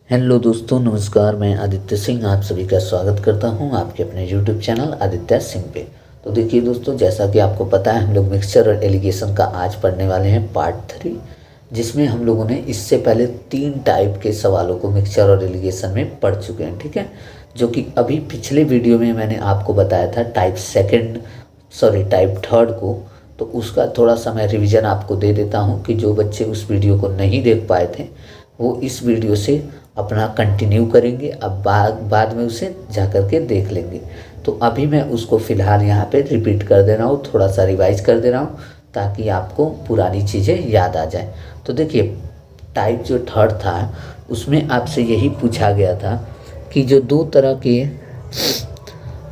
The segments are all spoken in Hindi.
हेलो दोस्तों, नमस्कार। मैं आदित्य सिंह आप सभी का स्वागत करता हूं आपके अपने यूट्यूब चैनल आदित्य सिंह पे। तो देखिए दोस्तों, जैसा कि आपको पता है हम लोग मिक्सचर और एलिगेशन का आज पढ़ने वाले हैं पार्ट 3, जिसमें हम लोगों ने इससे पहले 3 टाइप के सवालों को मिक्सचर और एलिगेशन में पढ़ चुके हैं। ठीक है, जो कि अभी पिछले वीडियो में मैंने आपको बताया था टाइप थर्ड को। तो उसका थोड़ा सा मैं रिवीजन आपको दे देता हूँ कि जो बच्चे उस वीडियो को नहीं देख पाए थे वो इस वीडियो से अपना कंटिन्यू करेंगे, अब बाद में उसे जा कर के देख लेंगे। तो अभी मैं उसको फ़िलहाल यहाँ पे रिपीट कर दे रहा हूँ, थोड़ा सा रिवाइज कर दे रहा हूँ ताकि आपको पुरानी चीज़ें याद आ जाए। तो देखिए, टाइप जो थर्ड था उसमें आपसे यही पूछा गया था कि जो 2 तरह के,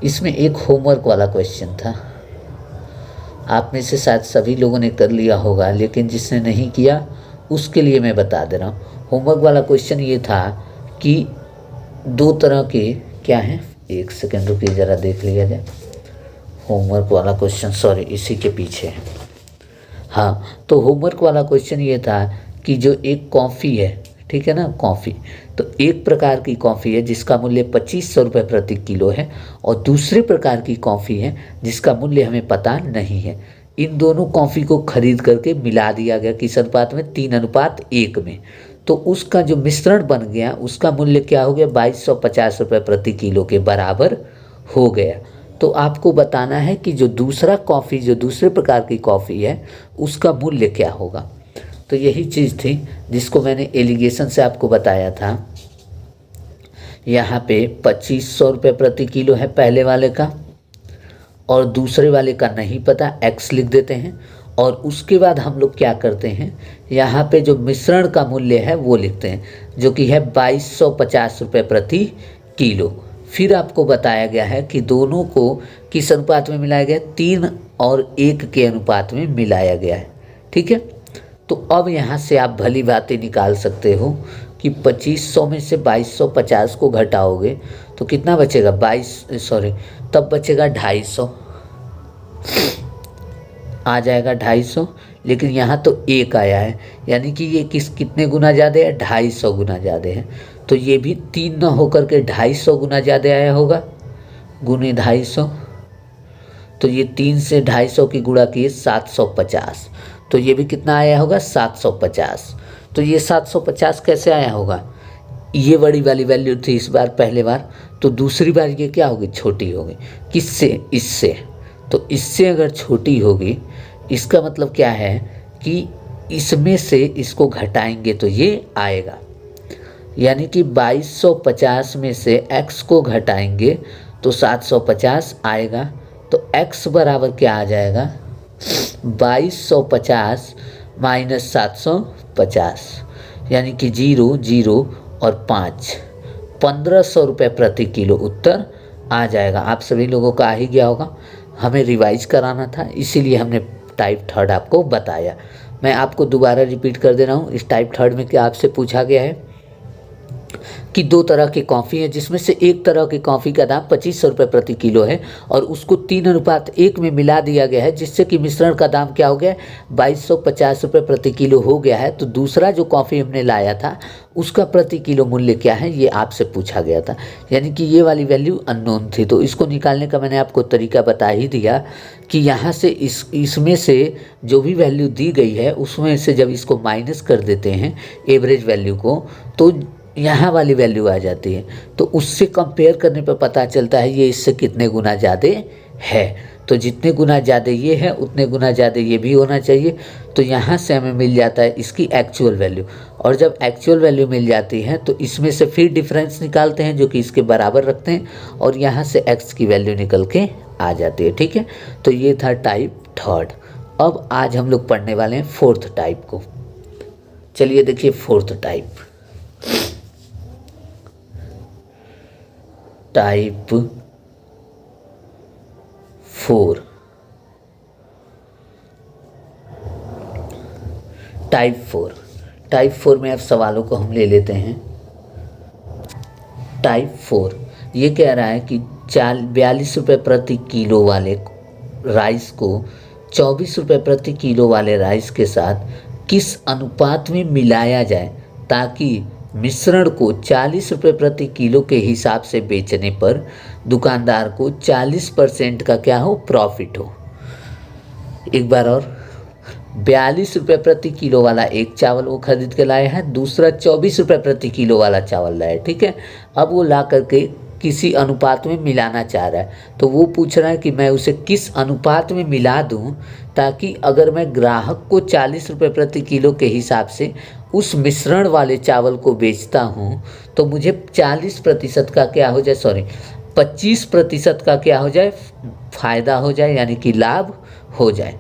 इसमें एक होमवर्क वाला क्वेश्चन था। आप में से शायद सभी लोगों ने कर लिया होगा, लेकिन जिसने नहीं किया उसके लिए मैं बता दे रहा हूँ। होमवर्क वाला क्वेश्चन ये था कि 2 तरह के क्या हैं, एक सेकेंड रुकिए ज़रा देख लिया जाए। होमवर्क वाला क्वेश्चन, सॉरी, इसी के पीछे है। हाँ, तो होमवर्क वाला क्वेश्चन ये था कि जो एक कॉफ़ी है, ठीक है ना, कॉफ़ी, तो एक प्रकार की कॉफ़ी है जिसका मूल्य 2500 रुपये प्रति किलो है और दूसरे प्रकार की कॉफ़ी है जिसका मूल्य हमें पता नहीं है। इन दोनों कॉफ़ी को खरीद करके मिला दिया गया किस अनुपात में, 3:1 में। तो उसका जो मिश्रण बन गया उसका मूल्य क्या हो गया, 2250 रुपये प्रति किलो के बराबर हो गया। तो आपको बताना है कि जो दूसरा कॉफ़ी, जो दूसरे प्रकार की कॉफ़ी है उसका मूल्य क्या होगा। तो यही चीज़ थी जिसको मैंने एलिगेशन से आपको बताया था। यहाँ पे 2500 रुपये प्रति किलो है पहले वाले का और दूसरे वाले का नहीं पता, x लिख देते हैं। और उसके बाद हम लोग क्या करते हैं, यहाँ पे जो मिश्रण का मूल्य है वो लिखते हैं, जो कि है 2250 रुपये प्रति किलो। फिर आपको बताया गया है कि दोनों को किस अनुपात में मिलाया गया, 3 और 1 के अनुपात में मिलाया गया है। ठीक है, तो अब यहाँ से आप भली बातें निकाल सकते हो कि 2500 में से 2250 को घटाओगे तो कितना बचेगा, तब बचेगा 250 आ जाएगा, 250। लेकिन यहाँ तो 1 आया है, यानी कि ये कितने गुना ज़्यादा है, 250 गुना ज़्यादा है। तो ये भी 3 न होकर के 250 गुना ज़्यादा आया होगा, गुने 250। तो ये 3 से 250 की गुणा किए 750, तो ये भी कितना आया होगा, 750। तो ये 750 कैसे आया होगा, ये बड़ी वाली वैल्यू थी इस बार पहले बार, तो दूसरी बार ये क्या होगी, छोटी होगी। किससे, इससे। तो इससे अगर छोटी होगी इसका मतलब क्या है कि इसमें से इसको घटाएंगे तो ये आएगा, यानी कि 2250 में से x को घटाएंगे तो 750 आएगा। तो x बराबर क्या आ जाएगा, 2250 माइनस 750, यानी कि 0 0 और 5, 1500 रुपये प्रति किलो उत्तर आ जाएगा। आप सभी लोगों का आ ही गया होगा, हमें रिवाइज कराना था इसीलिए हमने टाइप थर्ड आपको बताया। मैं आपको दोबारा रिपीट कर दे रहा हूँ। इस टाइप थर्ड में क्या आपसे पूछा गया है कि 2 तरह की कॉफ़ी है जिसमें से एक तरह की कॉफ़ी का दाम 2500 रुपये प्रति किलो है और उसको 3:1 में मिला दिया गया है, जिससे कि मिश्रण का दाम क्या हो गया, 2250 रुपये प्रति किलो हो गया है। तो दूसरा जो कॉफ़ी हमने लाया था उसका प्रति किलो मूल्य क्या है, ये आपसे पूछा गया था, यानी कि ये वाली वैल्यू अननोन थी। तो इसको निकालने का मैंने आपको तरीका बता ही दिया कि यहाँ से इसमें से जो भी वैल्यू दी गई है उसमें से जब इसको माइनस कर देते हैं एवरेज वैल्यू को, तो यहाँ वाली वैल्यू आ जाती है। तो उससे कंपेयर करने पर पता चलता है ये इससे कितने गुना ज़्यादा है। तो जितने गुना ज़्यादा ये है उतने गुना ज़्यादा ये भी होना चाहिए। तो यहाँ से हमें मिल जाता है इसकी एक्चुअल वैल्यू, और जब एक्चुअल वैल्यू मिल जाती है तो इसमें से फिर डिफरेंस निकालते हैं जो कि इसके बराबर रखते हैं और यहाँ से x की वैल्यू निकल के आ जाती है। ठीक है, तो ये था टाइप थर्ड। अब आज हम लोग पढ़ने वाले हैं 4th टाइप को। चलिए देखिए 4th टाइप, टाइप 4। टाइप 4 में अब सवालों को हम ले लेते हैं। टाइप 4 ये कह रहा है कि 42 रुपये प्रति किलो वाले राइस को 24 रुपये प्रति किलो वाले राइस के साथ किस अनुपात में मिलाया जाए ताकि मिश्रण को 40 रुपये प्रति किलो के हिसाब से बेचने पर दुकानदार को 40% का क्या हो, प्रॉफिट हो। एक बार और, 42 रुपये प्रति किलो वाला एक चावल वो खरीद के लाया है, दूसरा 24 रुपये प्रति किलो वाला चावल लाया है, ठीक है। अब वो ला करके किसी अनुपात में मिलाना चाह रहा है, तो वो पूछ रहा है कि मैं उसे किस अनुपात में मिला दूं ताकि अगर मैं ग्राहक को 40 रुपये प्रति किलो के हिसाब से उस मिश्रण वाले चावल को बेचता हूं तो मुझे 40% का क्या हो जाए, 25% का क्या हो जाए, फ़ायदा हो जाए, यानी कि लाभ हो जाए।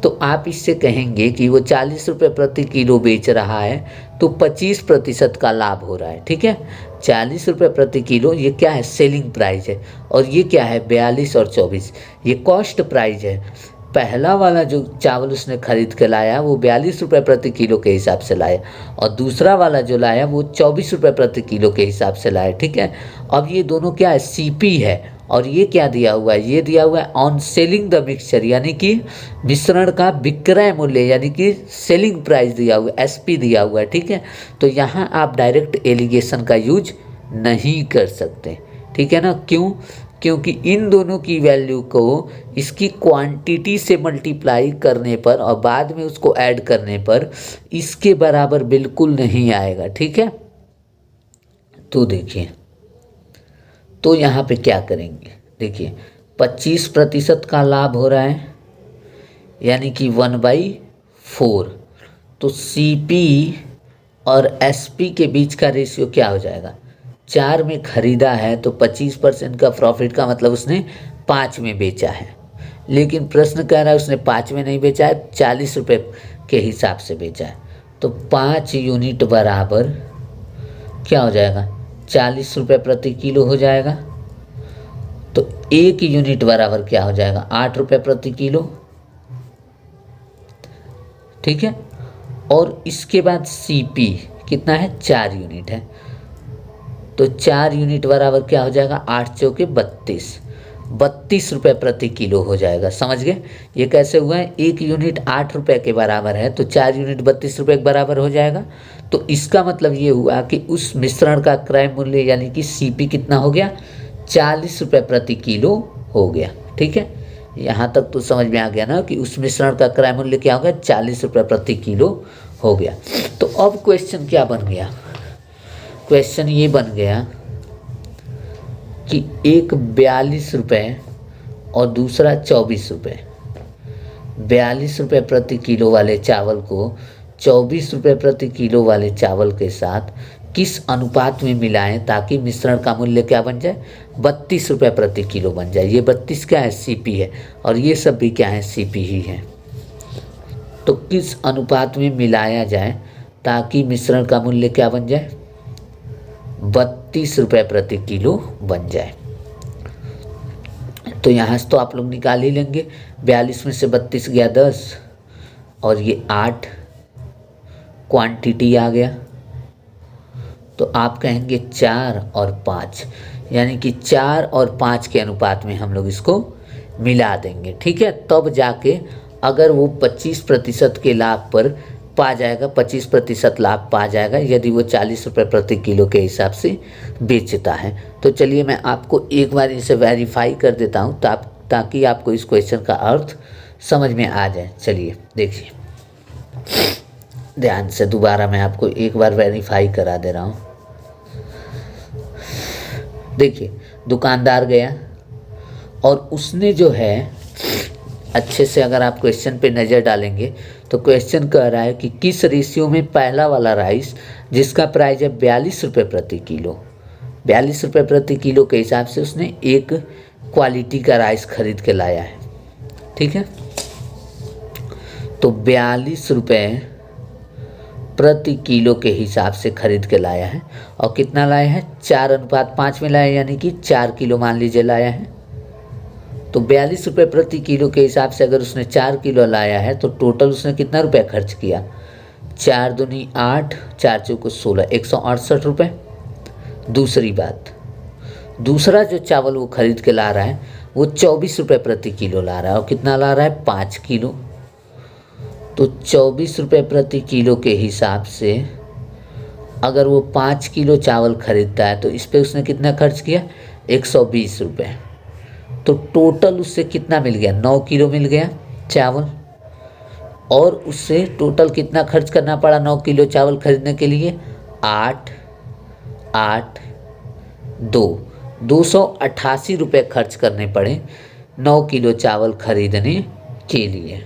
तो आप इससे कहेंगे कि वो 40 रुपये प्रति किलो बेच रहा है तो 25% का लाभ हो रहा है, ठीक है। 40 रुपये प्रति किलो ये क्या है, सेलिंग प्राइस है, और ये क्या है, 42 और 24 ये कॉस्ट प्राइस है। पहला वाला जो चावल उसने खरीद के लाया वो 42 रुपये प्रति किलो के हिसाब से लाया, और दूसरा वाला जो लाया वो 24 रुपये प्रति किलो के हिसाब से लाया, ठीक है। अब ये दोनों क्या है, सीपी है, और ये क्या दिया हुआ है, ये दिया हुआ है ऑन सेलिंग द मिक्सचर, यानी कि मिश्रण का विक्रय मूल्य, यानी कि सेलिंग प्राइस दिया हुआ है, एसपी दिया हुआ है, ठीक है। तो यहाँ आप डायरेक्ट एलिगेशन का यूज नहीं कर सकते, ठीक है ना। क्यों, क्योंकि इन दोनों की वैल्यू को इसकी क्वांटिटी से मल्टीप्लाई करने पर और बाद में उसको ऐड करने पर इसके बराबर बिल्कुल नहीं आएगा, ठीक है। तो देखिए, तो यहाँ पे क्या करेंगे, देखिए 25% का लाभ हो रहा है, यानी कि 1/4। तो सीपी और एसपी के बीच का रेशियो क्या हो जाएगा, 4 में खरीदा है तो 25% का प्रॉफिट का मतलब उसने 5 में बेचा है, लेकिन प्रश्न कह रहा है उसने 5 में नहीं बेचा है, 40 रुपये के हिसाब से बेचा है। तो 5 यूनिट बराबर क्या हो जाएगा, 40 रुपये प्रति किलो हो जाएगा। तो 1 यूनिट बराबर क्या हो जाएगा, 8 रुपये प्रति किलो, ठीक है। और इसके बाद सीपी कितना है, 4 यूनिट है, तो 4 यूनिट बराबर क्या हो जाएगा, 8 चौके 32 रुपये प्रति किलो हो जाएगा। समझ गए, ये कैसे हुआ है, 1 यूनिट 8 रुपये के बराबर है तो 4 यूनिट 32 रुपये के बराबर हो जाएगा। तो इसका मतलब ये हुआ कि उस मिश्रण का क्रय मूल्य यानी कि सीपी कितना हो गया, 40 रुपये प्रति किलो हो गया, ठीक है। यहाँ तक तो समझ में आ गया ना कि उस मिश्रण का क्रय मूल्य क्या हो गया, 40 रुपये प्रति किलो हो गया। तो अब क्वेश्चन क्या बन गया, क्वेश्चन ये बन गया कि एक 42 रुपये और दूसरा 24 रुपये, 42 रुपये प्रति किलो वाले चावल को 24 रुपये प्रति किलो वाले चावल के साथ किस अनुपात में मिलाएं ताकि मिश्रण का मूल्य क्या बन जाए, 32 रुपये प्रति किलो बन जाए। ये 32 क्या है, सीपी है, और ये सब भी क्या है, सीपी ही है। तो किस अनुपात में मिलाया जाए ताकि मिश्रण का मूल्य क्या बन जाए, 32 रुपये प्रति किलो बन जाए। तो यहाँ से तो आप लोग निकाल ही लेंगे, 42 में से 32 गया 10 और ये 8 क्वांटिटी आ गया। तो आप कहेंगे 4 और 5, यानी कि 4 और 5 के अनुपात में हम लोग इसको मिला देंगे, ठीक है। तब जाके अगर वो 25% के लाभ पर पा जाएगा, 25% लाभ पा जाएगा यदि वो 40 रुपये प्रति किलो के हिसाब से बेचता है। तो चलिए मैं आपको एक बार इसे वेरीफाई कर देता हूँ ताकि आपको इस क्वेश्चन का अर्थ समझ में आ जाए। चलिए देखिए ध्यान से, दोबारा मैं आपको एक बार वेरीफाई करा दे रहा हूँ। देखिए दुकानदार गया और उसने जो है, अच्छे से अगर आप क्वेश्चन पे नज़र डालेंगे तो क्वेश्चन कह रहा है कि किस रेशियो में पहला वाला राइस जिसका प्राइस है 42 रुपये प्रति किलो, 42 रुपये प्रति किलो के हिसाब से उसने एक क्वालिटी का राइस खरीद के लाया है, ठीक है। तो 42 रुपये प्रति किलो के हिसाब से खरीद के लाया है, और कितना लाया है, 4:5 में लाया, यानी कि 4 किलो मान लीजिए लाया है। तो 42 रुपये प्रति किलो के हिसाब से अगर उसने 4 किलो लाया है तो टोटल उसने कितना रुपया खर्च किया, 4 दूनी 8, 4 चौको 16, 168 रुपये। दूसरी बात, दूसरा जो चावल वो खरीद के ला रहा है वो 24 रुपये प्रति किलो ला रहा है, और कितना ला रहा है, 5 किलो। तो 24 रुपये प्रति किलो के हिसाब से अगर वो 5 किलो चावल खरीदता है तो इस पर उसने कितना खर्च किया, 120 रुपये। तो टोटल उससे कितना मिल गया, 9 किलो मिल गया चावल। और उससे टोटल कितना खर्च करना पड़ा 9 किलो चावल खरीदने के लिए, 8 8 2 288 रुपये खर्च करने पड़े 9 किलो चावल खरीदने के लिए।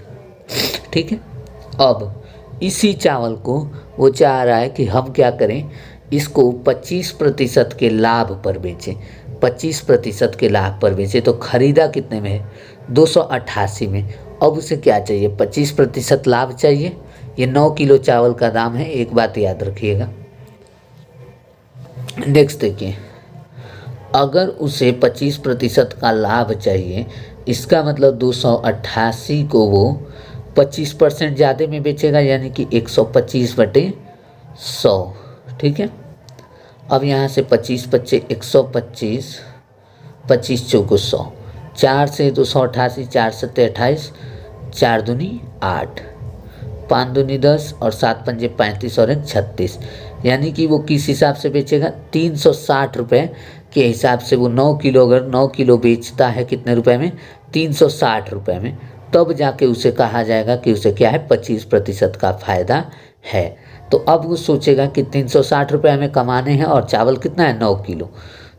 ठीक है। अब इसी चावल को वो चाह रहा है कि हम क्या करें, इसको 25% के लाभ पर बेचें, 25% के लाभ पर बेचें। तो खरीदा कितने में है, 288 में। अब उसे क्या चाहिए, 25% लाभ चाहिए। ये 9 किलो चावल का दाम है, एक बात याद रखिएगा। नेक्स्ट देखिए, अगर उसे 25% का लाभ चाहिए, इसका मतलब 288 को वो 25% ज़्यादा में बेचेगा, यानी कि 125/100। ठीक है। अब यहाँ से 25 बच्चे 125, 25 चौको 100, 4 से 288, 4 सत्ते 28, 4 दूनी 8, 5 दूनी 10 और 7 पंजे 35 और 1 36। यानी कि वो किस हिसाब से बेचेगा, 360 रुपये के हिसाब से। वो 9 किलो, अगर 9 किलो बेचता है कितने रुपए में, 360 रुपये में। तब जाके उसे कहा जाएगा कि उसे क्या है, 25% का फ़ायदा है। तो अब वो सोचेगा कि 360 रुपये हमें कमाने हैं और चावल कितना है, 9 किलो।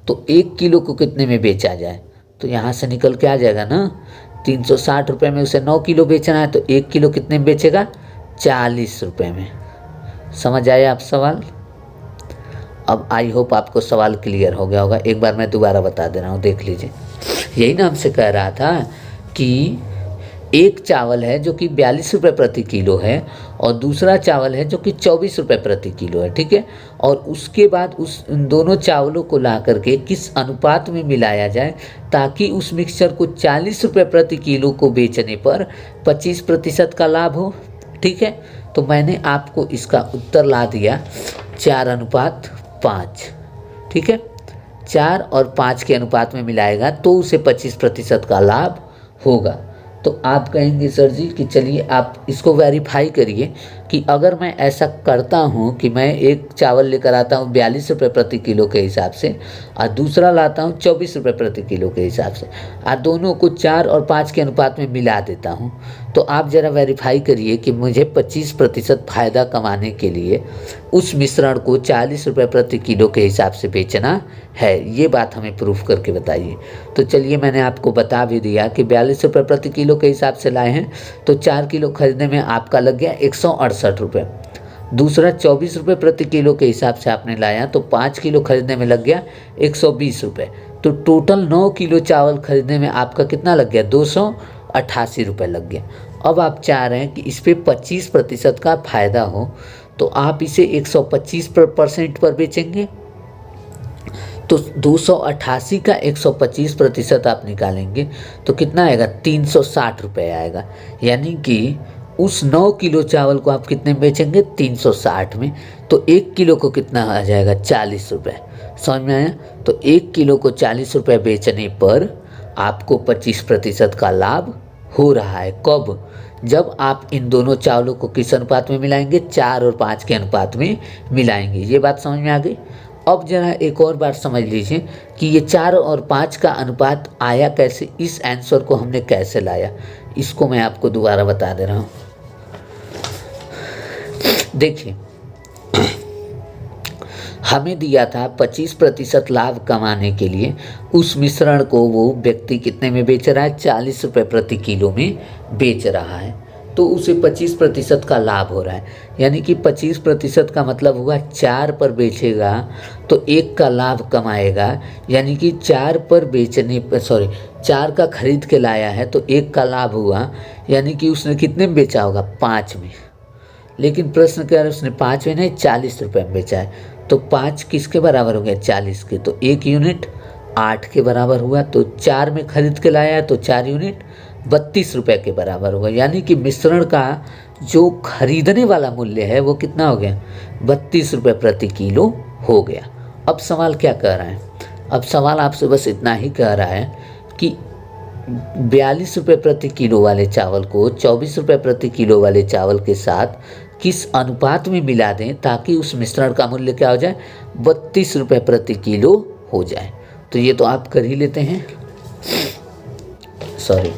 तो 1 किलो को कितने में बेचा जाए, तो यहाँ से निकल के आ जाएगा ना, 360 रुपये में उसे 9 किलो बेचना है, तो 1 किलो कितने में बेचेगा, 40 रुपये में। समझ आए आप सवाल। अब आई होप आपको सवाल क्लियर हो गया होगा। एक बार मैं दोबारा बता दे रहा हूँ, देख लीजिए। यही ना हमसे कह रहा था कि एक चावल है जो कि 42 रुपये प्रति किलो है और दूसरा चावल है जो कि 24 रुपये प्रति किलो है। ठीक है। और उसके बाद उस दोनों चावलों को ला करके किस अनुपात में मिलाया जाए ताकि उस मिक्सचर को 40 रुपये प्रति किलो को बेचने पर 25% का लाभ हो। ठीक है। तो मैंने आपको इसका उत्तर ला दिया 4:5। ठीक है। 4 और 5 के अनुपात में मिलाएगा तो उसे 25% का लाभ होगा। तो आप कहेंगे सर जी कि चलिए आप इसको वेरीफाई करिए कि अगर मैं ऐसा करता हूँ कि मैं एक चावल लेकर आता हूँ 42 रुपये प्रति किलो के हिसाब से और दूसरा लाता हूँ 24 रुपये प्रति किलो के हिसाब से और दोनों को 4 और 5 के अनुपात में मिला देता हूँ, तो आप ज़रा वेरीफाई करिए कि मुझे 25% फ़ायदा कमाने के लिए उस मिश्रण को 40 रुपये प्रति किलो के हिसाब से बेचना है। ये बात हमें प्रूफ करके बताइए। तो चलिए मैंने आपको बता भी दिया कि 42 रुपये प्रति किलो के हिसाब से लाए हैं, तो 4 किलो खरीदने में आपका लग गया 168 रुपये। दूसरा 24 रुपये प्रति किलो के हिसाब से आपने लाया तो 5 किलो खरीदने में लग गया 120 रुपये। तो टोटल 9 किलो चावल खरीदने में आपका कितना लग गया, 288 रुपये लग गया। अब आप चाह रहे हैं कि इस पर 25% का फ़ायदा हो, तो आप इसे 125% पर बेचेंगे। तो 288 का 125% आप निकालेंगे तो कितना आएगा, 360 रुपये आएगा। यानी कि उस 9 किलो चावल को आप कितने में बेचेंगे, 360 में। तो 1 किलो को कितना आ जाएगा, 40 रुपये। समझ में आया। तो 1 किलो को 40 रुपये बेचने पर आपको 25% का लाभ हो रहा है। कब, जब आप इन दोनों चावलों को किस अनुपात में मिलाएंगे, 4 और 5 के अनुपात में मिलाएंगे। ये बात समझ में आ गई। अब जरा एक और बार समझ लीजिए कि ये 4 और 5 का अनुपात आया कैसे, इस आंसर को हमने कैसे लाया, इसको मैं आपको दोबारा बता दे रहा हूँ। देखिए, हमें दिया था 25% लाभ कमाने के लिए उस मिश्रण को वो व्यक्ति कितने में बेच रहा है, 40 रुपये प्रति किलो में बेच रहा है। तो उसे 25% का लाभ हो रहा है। यानी कि 25% का मतलब हुआ 4 पर बेचेगा तो 1 का लाभ कमाएगा। यानी कि 4 पर बेचने पर 4 का खरीद के लाया है तो 1 का लाभ हुआ। यानी कि उसने कितने में बेचा होगा, 5 में। लेकिन प्रश्न क्या है, उसने 5 में नहीं 40 रुपये में बेचा है। तो 5 किसके बराबर हो गया, 40 के। तो 1 यूनिट 8 के बराबर हुआ। तो 4 में खरीद के लाया है तो 4 यूनिट 32 रुपये के बराबर होगा। यानी कि मिश्रण का जो खरीदने वाला मूल्य है वो कितना हो गया, 32 रुपये प्रति किलो हो गया। अब सवाल क्या कह रहा है, अब सवाल आपसे बस इतना ही कह रहा है कि 42 रुपये प्रति किलो वाले चावल को 24 रुपये प्रति किलो वाले चावल के साथ किस अनुपात में मिला दें ताकि उस मिश्रण का मूल्य क्या हो जाए, 32 रुपये प्रति किलो हो जाए। तो ये तो आप कर ही लेते हैं। सॉरी,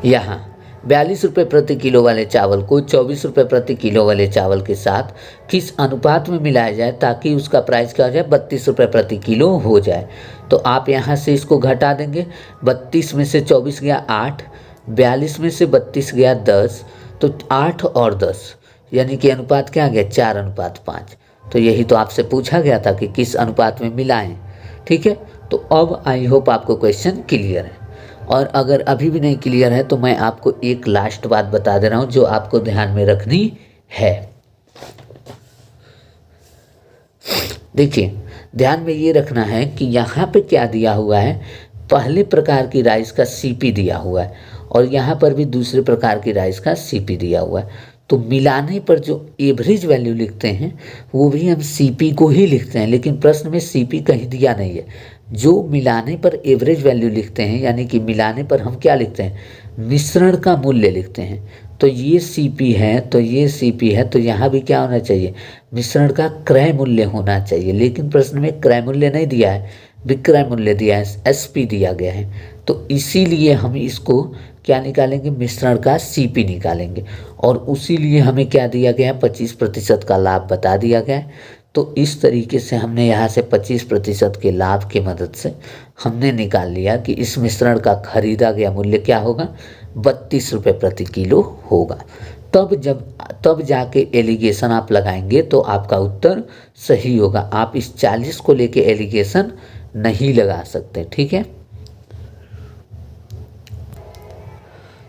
यहाँ 42 रुपये प्रति किलो वाले चावल को 24 रुपये प्रति किलो वाले चावल के साथ किस अनुपात में मिलाया जाए ताकि उसका प्राइस क्या हो जाए, 32 रुपये प्रति किलो हो जाए। तो आप यहाँ से इसको घटा देंगे, 32 में से 24 गया 8, 42 में से 32 गया 10, तो 8 और 10 यानी कि अनुपात क्या आ गया, 4:5। तो यही तो आपसे पूछा गया था कि किस अनुपात में मिलाएं। ठीक है, तो अब आई होप आपको क्वेश्चन क्लियर है। और अगर अभी भी नहीं क्लियर है तो मैं आपको एक लास्ट बात बता दे रहा हूँ जो आपको ध्यान में रखनी है। देखिए, ध्यान में ये रखना है कि यहाँ पे क्या दिया हुआ है, पहले प्रकार की राइस का सीपी दिया हुआ है और यहाँ पर भी दूसरे प्रकार की राइस का सीपी दिया हुआ है। तो मिलाने पर जो एवरेज वैल्यू लिखते हैं वो भी हम सीपी को ही लिखते हैं, लेकिन प्रश्न में सीपी कहीं दिया नहीं है। जो मिलाने पर एवरेज वैल्यू लिखते हैं यानी कि मिलाने पर हम क्या लिखते हैं, मिश्रण का मूल्य लिखते हैं। तो ये सीपी है, तो ये सीपी है, तो यहाँ भी क्या होना चाहिए, मिश्रण का क्रय मूल्य होना चाहिए। लेकिन प्रश्न में क्रय मूल्य नहीं दिया है, विक्रय मूल्य दिया है, एसपी दिया गया है। तो इसीलिए हम इसको क्या निकालेंगे, मिश्रण का सीपी निकालेंगे। और उसी लिए हमें क्या दिया गया है, 25% का लाभ बता दिया गया है। तो इस तरीके से हमने यहाँ से 25% के लाभ की मदद से हमने निकाल लिया कि इस मिश्रण का खरीदा गया मूल्य क्या होगा, 32 रुपये प्रति किलो होगा। तब जाके एलिगेशन आप लगाएंगे तो आपका उत्तर सही होगा। आप इस 40 को लेके एलिगेशन नहीं लगा सकते। ठीक है,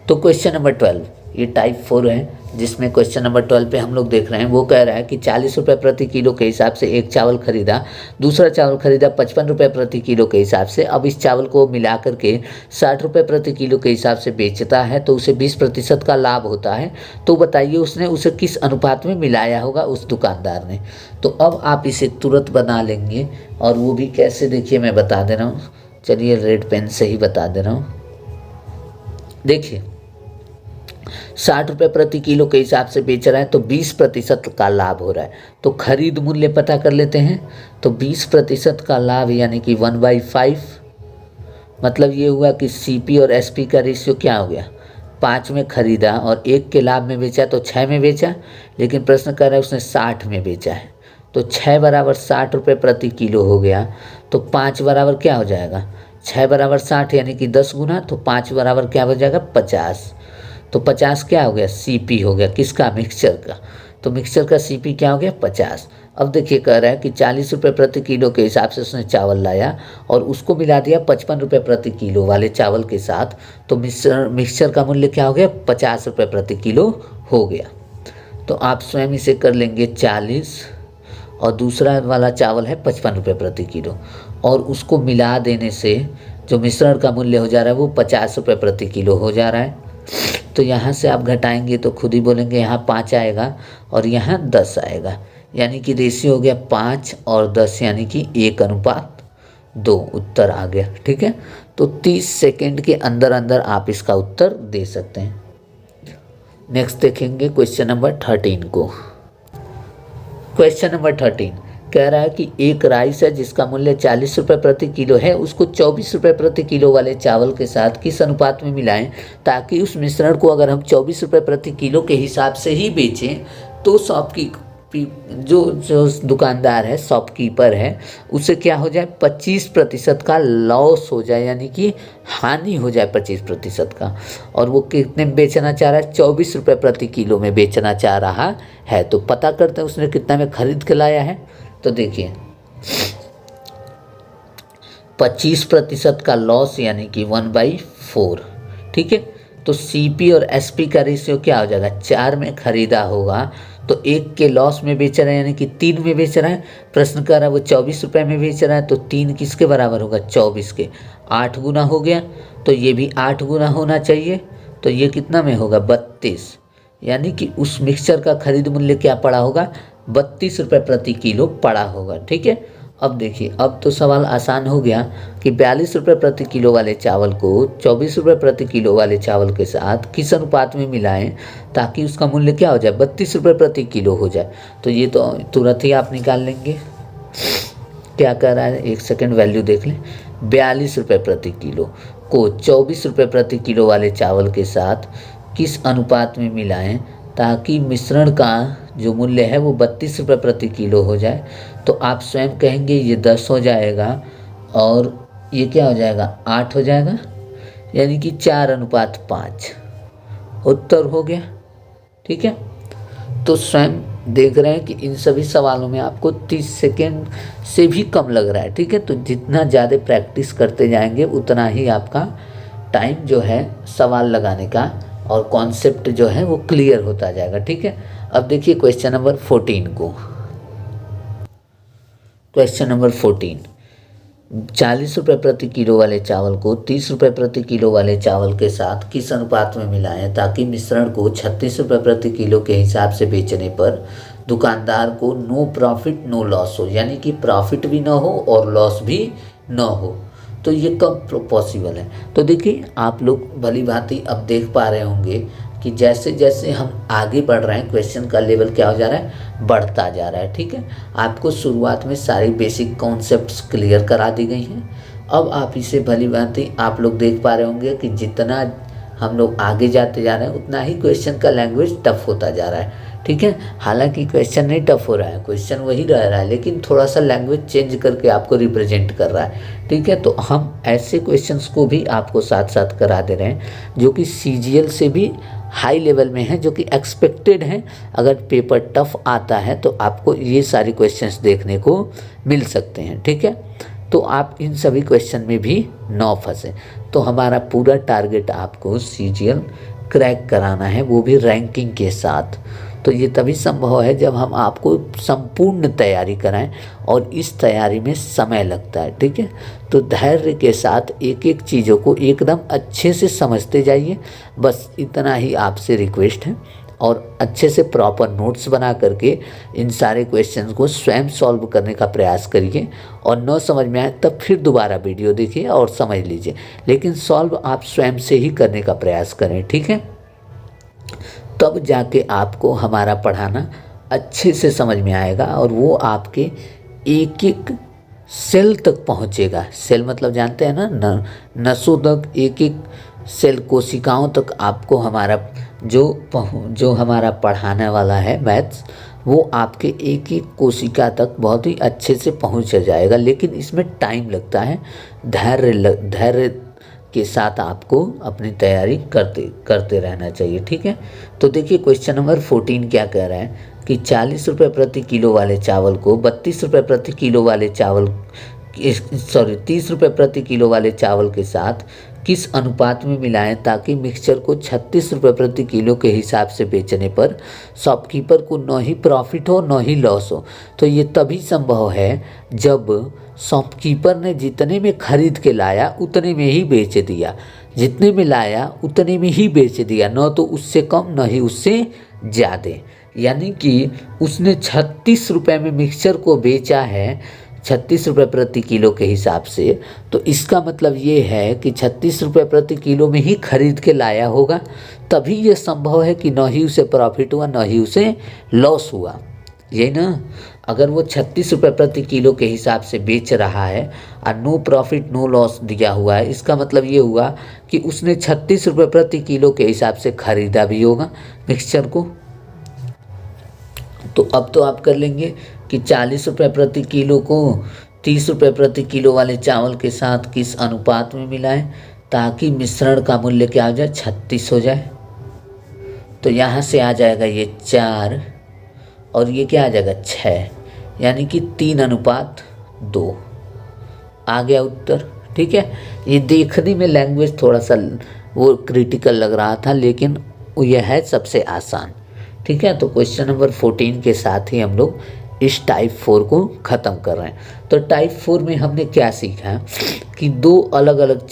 तो क्वेश्चन नंबर 12 ये टाइप 4 है, जिसमें क्वेश्चन नंबर 12 पे हम लोग देख रहे हैं। वो कह रहा है कि 40 रुपये प्रति किलो के हिसाब से एक चावल खरीदा, दूसरा चावल खरीदा 55 रुपये प्रति किलो के हिसाब से। अब इस चावल को मिला करके 60 रुपये प्रति किलो के हिसाब से बेचता है तो उसे 20% का लाभ होता है। तो बताइए उसने उसे किस अनुपात में मिलाया होगा उस दुकानदार ने। तो अब आप इसे तुरंत बना लेंगे, और वो भी कैसे, देखिए मैं बता दे रहा हूँ। चलिए रेड पेन से ही बता दे रहा हूँ। देखिए, 60 रुपये प्रति किलो के हिसाब से बेच रहा है तो 20% का लाभ हो रहा है। तो खरीद मूल्य पता कर लेते हैं। तो 20% का लाभ यानी कि 1/5, मतलब ये हुआ कि सीपी और एसपी का रेशियो क्या हो गया, 5 में खरीदा और 1 के लाभ में बेचा तो 6 में बेचा। लेकिन प्रश्न कर रहा है उसने 60 में बेचा है, तो 6 बराबर 60 रुपये प्रति किलो हो गया। तो 5 बराबर क्या हो जाएगा, 6 बराबर 60 यानी कि 10 गुना, तो 5 बराबर क्या हो जाएगा, 50। तो 50 क्या हो गया, सीपी हो गया, किसका, मिक्सचर का। तो मिक्सचर का सीपी क्या हो गया, 50। अब देखिए कह रहा है कि 40 रुपये प्रति किलो के हिसाब से उसने चावल लाया और उसको मिला दिया 55 रुपये प्रति किलो वाले चावल के साथ। तो मिक्सचर का मूल्य क्या हो गया, 50 रुपये प्रति किलो हो गया। तो आप स्वयं इसे कर लेंगे 40, और दूसरा वाला चावल है 55 रुपये प्रति किलो, और उसको मिला देने से जो मिश्रण का मूल्य हो जा रहा है वो 50 रुपये प्रति किलो हो जा रहा है। तो यहाँ से आप घटाएंगे तो खुद ही बोलेंगे यहाँ 5 आएगा और यहाँ 10 आएगा, यानी कि रेशियो हो गया 5 और 10 यानी कि 1:2 उत्तर आ गया। ठीक है, तो 30 सेकेंड के अंदर अंदर आप इसका उत्तर दे सकते हैं। नेक्स्ट देखेंगे क्वेश्चन नंबर 13 को। क्वेश्चन नंबर 13 कह रहा है कि एक राइस है जिसका मूल्य 40 रुपये प्रति किलो है, उसको 24 रुपये प्रति किलो वाले चावल के साथ किस अनुपात में मिलाएं ताकि उस मिश्रण को अगर हम 24 रुपये प्रति किलो के हिसाब से ही बेचें तो जो दुकानदार है, शॉपकीपर है, उसे क्या हो जाए, 25% का लॉस हो जाए, यानी कि हानि हो जाए 25% का। और वो कितने में बेचना चाह रहा है, 24 रुपये प्रति किलो में बेचना चाह रहा है। तो पता करते हैं उसने कितना में खरीद के लाया है। तो देखिए 25% का लॉस यानी कि 1/4। ठीक है, तो सीपी और एसपी का रेशियो क्या हो जाएगा, 4 में खरीदा होगा तो 1 के लॉस में बेच रहा है यानी कि 3 में बेच रहा है। प्रश्न कर रहा है वो 24 रुपये में बेच रहा है, तो 3 किसके बराबर होगा, 24 के। 8 गुना हो गया, तो ये भी 8 गुना होना चाहिए। तो ये कितना में होगा, 32, यानी कि उस मिक्सचर का खरीद मूल्य क्या पड़ा होगा, 32 रुपये प्रति किलो पड़ा होगा। ठीक है, अब देखिए, अब तो सवाल आसान हो गया कि 42 रुपये प्रति किलो वाले चावल को 24 रुपये प्रति किलो वाले चावल के साथ किस अनुपात में मिलाएं ताकि उसका मूल्य क्या हो जाए, 32 रुपये प्रति किलो हो जाए। तो ये तो तुरंत ही आप निकाल लेंगे। क्या कर रहा है, एक सेकेंड वैल्यू देख लें। 42 रुपये प्रति किलो को 24 रुपये प्रति किलो वाले चावल के साथ किस अनुपात में मिलाएं ताकि मिश्रण का जो मूल्य है वो 32 रुपये प्रति किलो हो जाए। तो आप स्वयं कहेंगे ये 10 हो जाएगा और ये क्या हो जाएगा, 8 हो जाएगा, यानी कि 4:5 उत्तर हो गया। ठीक है, तो स्वयं देख रहे हैं कि इन सभी सवालों में आपको 30 सेकेंड से भी कम लग रहा है। ठीक है, तो जितना ज़्यादा प्रैक्टिस करते जाएंगे उतना ही आपका टाइम जो है सवाल लगाने का और कॉन्सेप्ट जो है वो क्लियर होता जाएगा। ठीक है, अब देखिए क्वेश्चन नंबर 14 को। क्वेश्चन नंबर 14, 40 रुपये प्रति किलो वाले चावल को 30 रुपये प्रति किलो वाले चावल के साथ किस अनुपात में मिलाएं ताकि मिश्रण को 36 रुपये प्रति किलो के हिसाब से बेचने पर दुकानदार को नो प्रॉफिट नो लॉस हो, यानी कि प्रॉफिट भी ना हो और लॉस भी ना हो। तो ये कब पॉसिबल है? तो देखिए, आप लोग भली भांति अब देख पा रहे होंगे कि जैसे जैसे हम आगे बढ़ रहे हैं क्वेश्चन का लेवल क्या हो जा रहा है, बढ़ता जा रहा है। ठीक है, आपको शुरुआत में सारी बेसिक कॉन्सेप्ट्स क्लियर करा दी गई हैं। अब आप इसे भली भांति आप लोग देख पा रहे होंगे कि जितना हम लोग आगे जाते जा रहे हैं उतना ही क्वेश्चन का लैंग्वेज टफ होता जा रहा है। ठीक है, हालांकि क्वेश्चन नहीं टफ हो रहा है, क्वेश्चन वही रह रहा है, लेकिन थोड़ा सा लैंग्वेज चेंज करके आपको रिप्रेजेंट कर रहा है। ठीक है, तो हम ऐसे क्वेश्चंस को भी आपको साथ साथ करा दे रहे हैं जो कि सीजीएल से भी हाई लेवल में है, जो कि एक्सपेक्टेड हैं। अगर पेपर टफ आता है तो आपको ये सारे क्वेश्चंस देखने को मिल सकते हैं। ठीक है, तो आप इन सभी क्वेश्चन में भी न फंसे। तो हमारा पूरा टारगेट आपको सीजीएल क्रैक कराना है, वो भी रैंकिंग के साथ। तो ये तभी संभव है जब हम आपको संपूर्ण तैयारी कराएं और इस तैयारी में समय लगता है। ठीक है, तो धैर्य के साथ एक एक चीज़ों को एकदम अच्छे से समझते जाइए, बस इतना ही आपसे रिक्वेस्ट है। और अच्छे से प्रॉपर नोट्स बना करके इन सारे क्वेश्चंस को स्वयं सॉल्व करने का प्रयास करिए, और न समझ में आए तब फिर दोबारा वीडियो देखिए और समझ लीजिए, लेकिन सॉल्व आप स्वयं से ही करने का प्रयास करें। ठीक है, तब जाके आपको हमारा पढ़ाना अच्छे से समझ में आएगा और वो आपके एक एक सेल तक पहुंचेगा। सेल मतलब जानते हैं ना, नसों तक, एक एक सेल कोशिकाओं तक आपको हमारा जो हमारा पढ़ाने वाला है मैथ्स, वो आपके एक एक कोशिका तक बहुत ही अच्छे से पहुंच जाएगा। लेकिन इसमें टाइम लगता है, धैर्य के साथ आपको अपनी तैयारी करते रहना चाहिए। ठीक है, तो देखिए क्वेश्चन नंबर 14 क्या कह रहा है कि 40 रुपये प्रति किलो वाले चावल को 32 रुपये प्रति किलो वाले चावल 30 रुपये प्रति किलो वाले चावल के साथ किस अनुपात में मिलाएं ताकि मिक्सचर को 36 रुपये प्रति किलो के हिसाब से बेचने पर शॉपकीपर को न ही प्रॉफिट हो न ही लॉस हो। तो ये तभी संभव है जब शॉपकीपर ने जितने में खरीद के लाया उतने में ही बेच दिया, जितने में लाया उतने में ही बेच दिया, न तो उससे कम न ही उससे ज़्यादा। यानी कि उसने 36 रुपये में मिक्सचर को बेचा है 36 रुपये प्रति किलो के हिसाब से, तो इसका मतलब ये है कि 36 रुपये प्रति किलो में ही खरीद के लाया होगा, तभी ये संभव है कि न ही उसे प्रॉफिट हुआ न ही उसे लॉस हुआ। यही ना, अगर वो 36 रुपये प्रति किलो के हिसाब से बेच रहा है और नो प्रॉफिट नो लॉस दिया हुआ है, इसका मतलब ये हुआ कि उसने 36 रुपये प्रति किलो के हिसाब से खरीदा भी होगा मिक्सचर को। तो अब तो आप कर लेंगे कि 40 रुपये प्रति किलो को 30 रुपये प्रति किलो वाले चावल के साथ किस अनुपात में मिलाएं ताकि मिश्रण का मूल्य क्या हो जाए, 36 हो जाए। तो यहाँ से आ जाएगा ये 4 और ये क्या आ जाएगा 6, यानी कि 3:2 आ गया उत्तर। ठीक है, ये देखने में लैंग्वेज थोड़ा सा वो क्रिटिकल लग रहा था, लेकिन यह है सबसे आसान। ठीक है, तो क्वेश्चन नंबर 14 के साथ ही हम लोग इस टाइप 4 को ख़त्म कर रहे हैं। तो टाइप 4 में हमने क्या सीखा कि दो अलग अलग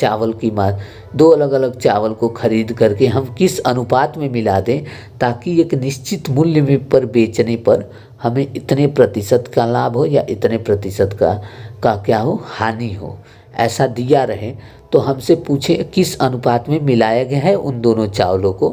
चावल को खरीद करके हम किस अनुपात में मिला दें ताकि एक निश्चित मूल्य में पर बेचने पर हमें इतने प्रतिशत का लाभ हो या इतने प्रतिशत का क्या हो, हानि हो, ऐसा दिया रहे। तो हमसे पूछे किस अनुपात में मिलाया गया है उन दोनों चावलों को,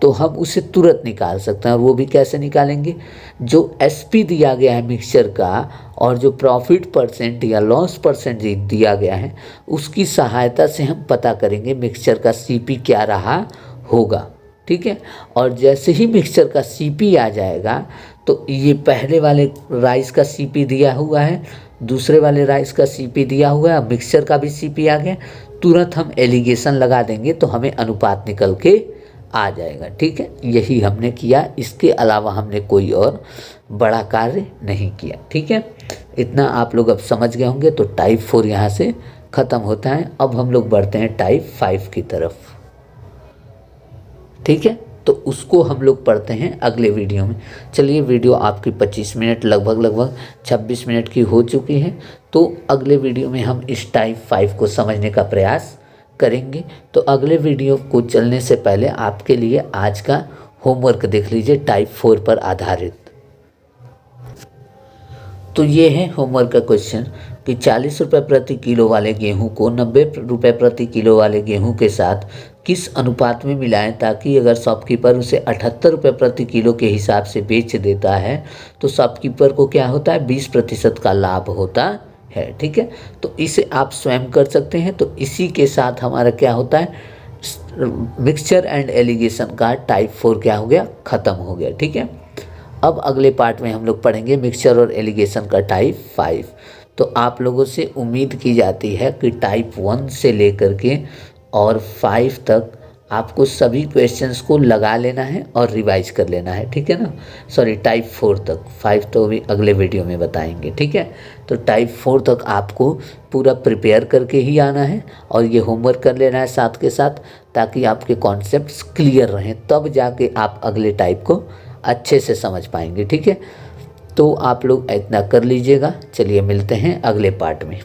तो हम उसे तुरंत निकाल सकते हैं। और वो भी कैसे निकालेंगे, जो एसपी दिया गया है मिक्सचर का और जो प्रॉफिट परसेंट या लॉस परसेंट दिया गया है, उसकी सहायता से हम पता करेंगे मिक्सचर का सीपी क्या रहा होगा। ठीक है, और जैसे ही मिक्सचर का सीपी आ जाएगा, तो ये पहले वाले राइस का सीपी दिया हुआ है, दूसरे वाले राइस का सीपी दिया हुआ है, मिक्सचर का भी सीपी आ गया, तुरंत हम एलिगेशन लगा देंगे तो हमें अनुपात निकल के आ जाएगा। ठीक है, यही हमने किया, इसके अलावा हमने कोई और बड़ा कार्य नहीं किया। ठीक है, इतना आप लोग अब समझ गए होंगे। तो टाइप 4 यहाँ से ख़त्म होता है। अब हम लोग बढ़ते हैं टाइप 5 की तरफ। ठीक है, तो उसको हम लोग पढ़ते हैं अगले वीडियो में। चलिए, वीडियो आपकी 25 मिनट लगभग 26 मिनट की हो चुकी है। तो अगले वीडियो में हम इस टाइप 5 को समझने का प्रयास करेंगे। तो अगले वीडियो को चलने से पहले आपके लिए आज का होमवर्क देख लीजिए टाइप 4 पर आधारित। तो ये है होमवर्क का क्वेश्चन कि 40 रुपये प्रति किलो वाले गेहूं को 90 रुपये प्रति किलो वाले गेहूं के साथ किस अनुपात में मिलाएं, ताकि अगर शॉपकीपर उसे 78 रुपये प्रति किलो के हिसाब से बेच देता है तो शॉपकीपर को क्या होता है, 20% का लाभ होता है। ठीक है, तो इसे आप स्वयं कर सकते हैं। तो इसी के साथ हमारा क्या होता है, मिक्सचर एंड एलिगेशन का टाइप 4 क्या हो गया, ख़त्म हो गया। ठीक है, अब अगले पार्ट में हम लोग पढ़ेंगे मिक्सचर और एलिगेशन का टाइप 5। तो आप लोगों से उम्मीद की जाती है कि टाइप 1 से लेकर के और 5 तक आपको सभी क्वेश्चंस को लगा लेना है और रिवाइज कर लेना है। ठीक है ना, सॉरी टाइप 4 तक, 5 तो अभी अगले वीडियो में बताएंगे। ठीक है, तो टाइप 4 तक आपको पूरा प्रिपेयर करके ही आना है और ये होमवर्क कर लेना है साथ के साथ, ताकि आपके कॉन्सेप्ट्स क्लियर रहें, तब जाके आप अगले टाइप को अच्छे से समझ पाएंगे। ठीक है, तो आप लोग इतना कर लीजिएगा। चलिए मिलते हैं अगले पार्ट में।